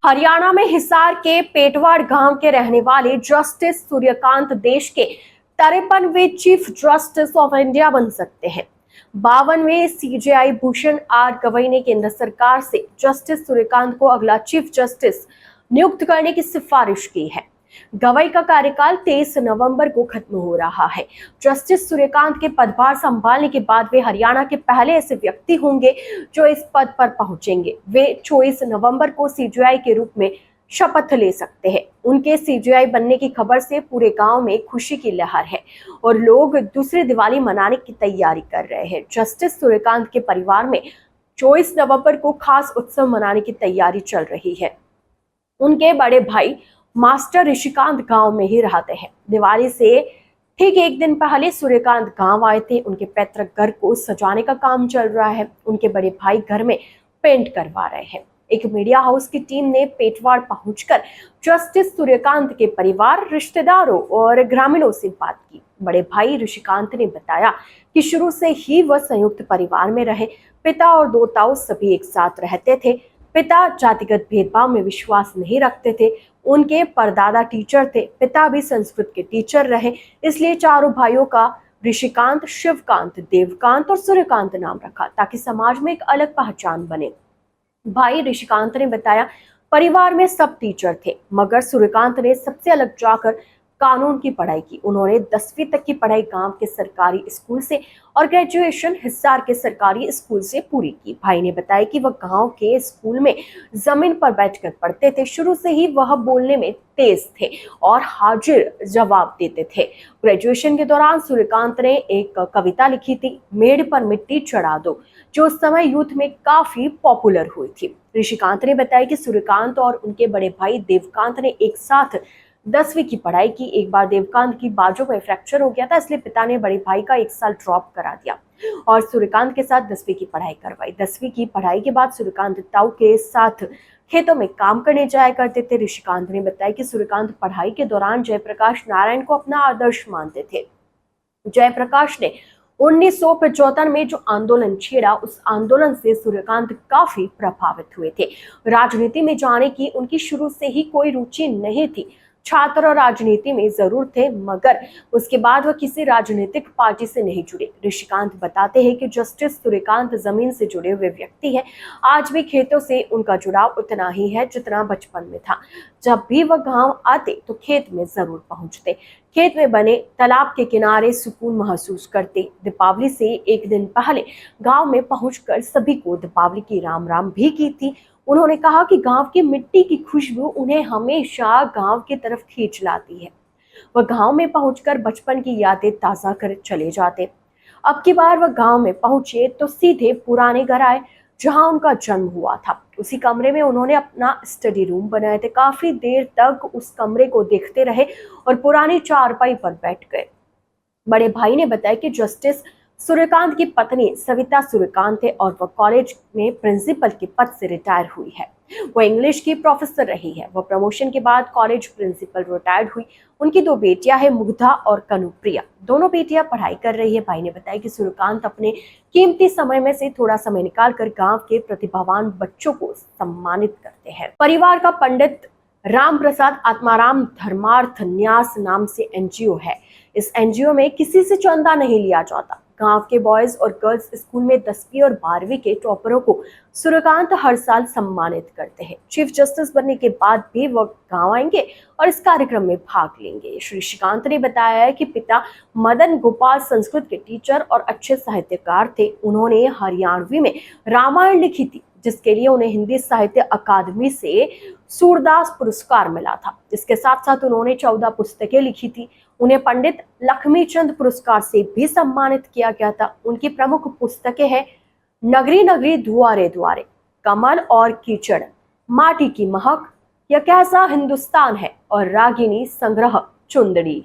हरियाणा में हिसार के पेटवाड़ गांव के रहने वाले जस्टिस सूर्यकांत देश के 53वें चीफ जस्टिस ऑफ इंडिया बन सकते हैं। 52वें सीजेआई भूषण आर गवई ने केंद्र सरकार से जस्टिस सूर्यकांत को अगला चीफ जस्टिस नियुक्त करने की सिफारिश की है। गवई का कार्यकाल 23 नवंबर को खत्म हो रहा है। जस्टिस सूर्यकांत के पदभार संभालने के बाद वे हरियाणा के पहले ऐसे व्यक्ति होंगे जो इस पद पर पहुंचेंगे। वे 24 नवंबर को सीजेआई के रूप में शपथ ले सकते हैं। उनके सीजेआई बनने की खबर से पूरे गांव में खुशी की लहर है और लोग दूसरी दिवाली मनाने की तैयारी कर रहे हैं। जस्टिस सूर्यकांत के परिवार में 24 नवंबर को खास उत्सव मनाने की तैयारी चल रही है। उनके बड़े भाई मास्टर ऋषिकांत गांव में ही रहते हैं। दिवाली से ठीक एक दिन पहले सूर्यकांत गांव आए थे। उनके पैतृक घर को सजाने का काम चल रहा है। उनके बड़े भाई घर में पेंट करवा रहे हैं। एक मीडिया हाउस की टीम ने पेटवाड़ पहुंचकर जस्टिस सूर्यकांत के परिवार, रिश्तेदारों और ग्रामीणों से बात की। बड़े भाई ऋषिकांत ने बताया कि शुरू से ही वह संयुक्त परिवार में रहे। पिता और दो ताऊ सभी एक साथ रहते थे। पिता जातिगत भेदभाव में विश्वास नहीं रखते थे। उनके परदादा टीचर थे। पिता भी संस्कृत के टीचर रहे, इसलिए चारों भाइयों का ऋषिकांत, शिवकांत, देवकांत और सूर्यकांत नाम रखा ताकि समाज में एक अलग पहचान बने। भाई ऋषिकांत ने बताया, परिवार में सब टीचर थे मगर सूर्यकांत ने सबसे अलग जाकर कानून की पढ़ाई की। उन्होंने 10वीं तक की पढ़ाई गांव के सरकारी स्कूल से और ग्रेजुएशन हिसार के सरकारी स्कूल से पूरी की। भाई ने बताया कि वह गांव के स्कूल में जमीन पर बैठकर पढ़ते थे। शुरू से ही वह बोलने में तेज थे और हाजिर जवाब देते थे। ग्रेजुएशन के दौरान सूर्यकांत ने एक कविता लिखी थी, मेड़ पर मिट्टी चढ़ा दो, जो उस समय यूथ में काफी पॉपुलर हुई थी। ऋषिकांत ने बताया कि सूर्यकांत और उनके बड़े भाई देवकांत ने एक साथ 10वीं की पढ़ाई की। एक बार देवकांत की बाजू में फ्रैक्चर हो गया था, इसलिए पिता ने बड़े भाई का एक साल ड्रॉप करा दिया और सूर्यकांत के साथ 10वीं की पढ़ाई करवाई। 10वीं की पढ़ाई के बाद सूर्यकांत ताऊ के साथ खेतों में काम करने जाया करते थे। ऋषिकांत ने बताया कि सूर्यकांत पढ़ाई के दौरान जयप्रकाश नारायण को अपना आदर्श मानते थे। जयप्रकाश ने 1975 में जो आंदोलन छेड़ा, उस आंदोलन से सूर्यकांत काफी प्रभावित हुए थे। राजनीति में जाने की उनकी शुरू से ही कोई रुचि नहीं थी। छात्र और राजनीति में जरूर थे मगर उसके बाद वह किसी राजनीतिक पार्टी से नहीं जुड़े। ऋषिकांत बताते हैं कि जस्टिस सूर्यकांत जमीन से जुड़े हुए व्यक्ति हैं। आज भी खेतों से उनका जुड़ाव उतना ही है जितना बचपन में था। जब भी वह गांव आते तो खेत में जरूर पहुंचते। खेत में बने तालाब के किनारे सुकून महसूस करते। दीपावली से एक दिन पहले गांव में पहुंचकर सभी को दीपावली की राम राम भी की थी। उन्होंने कहा कि गांव की मिट्टी की खुशबू उन्हें हमेशा गांव की तरफ खींच लाती है। वह गांव में पहुंचकर बचपन की यादें ताजा कर चले जाते। अब की बार वह गांव में पहुंचे तो सीधे पुराने घर आए जहां उनका जन्म हुआ था। उसी कमरे में उन्होंने अपना स्टडी रूम बनाए थे। काफी देर तक उस कमरे को देखते रहे और पुरानी चारपाई पर बैठ गए। बड़े भाई ने बताया कि जस्टिस सूर्यकांत की पत्नी सविता सूर्यकांत है और वह कॉलेज में प्रिंसिपल के पद से रिटायर हुई है। वह इंग्लिश की प्रोफेसर रही है। वह प्रमोशन के बाद कॉलेज प्रिंसिपल रिटायर्ड हुई। उनकी दो बेटियां हैं, मुग्धा और कनुप्रिया। दोनों बेटियां पढ़ाई कर रही है। भाई ने बताया कि सूर्यकांत अपने कीमती समय में से थोड़ा समय निकालकर गांव के प्रतिभावान बच्चों को सम्मानित करते हैं। परिवार का पंडित राम प्रसाद आत्माराम धर्मार्थ न्यास नाम से एनजीओ है। इस एनजीओ में किसी से चंदा नहीं लिया जाता। गांव के बॉयज और गर्ल्स स्कूल में 10वीं और 12वीं के टॉपरों को सूर्यकांत हर साल सम्मानित करते हैं। चीफ जस्टिस बनने के बाद भी वह गांव आएंगे और इस कार्यक्रम में भाग लेंगे। श्री श्रीकांत ने बताया है कि पिता मदन गोपाल संस्कृत के टीचर और अच्छे साहित्यकार थे। उन्होंने हरियाणवी में रामायण लिखी थी, जिसके लिए उन्हें हिंदी साहित्य अकादमी से सूरदास पुरस्कार मिला था। इसके साथ साथ उन्होंने 14 पुस्तकें लिखी थी। उन्हें पंडित लक्ष्मीचंद पुरस्कार से भी सम्मानित किया गया था। उनकी प्रमुख पुस्तकें हैं नगरी नगरी दुआरे दुआरे, कमल और कीचड़, माटी की महक, यह कैसा हिंदुस्तान है और रागिनी संग्रह चुंदड़ी।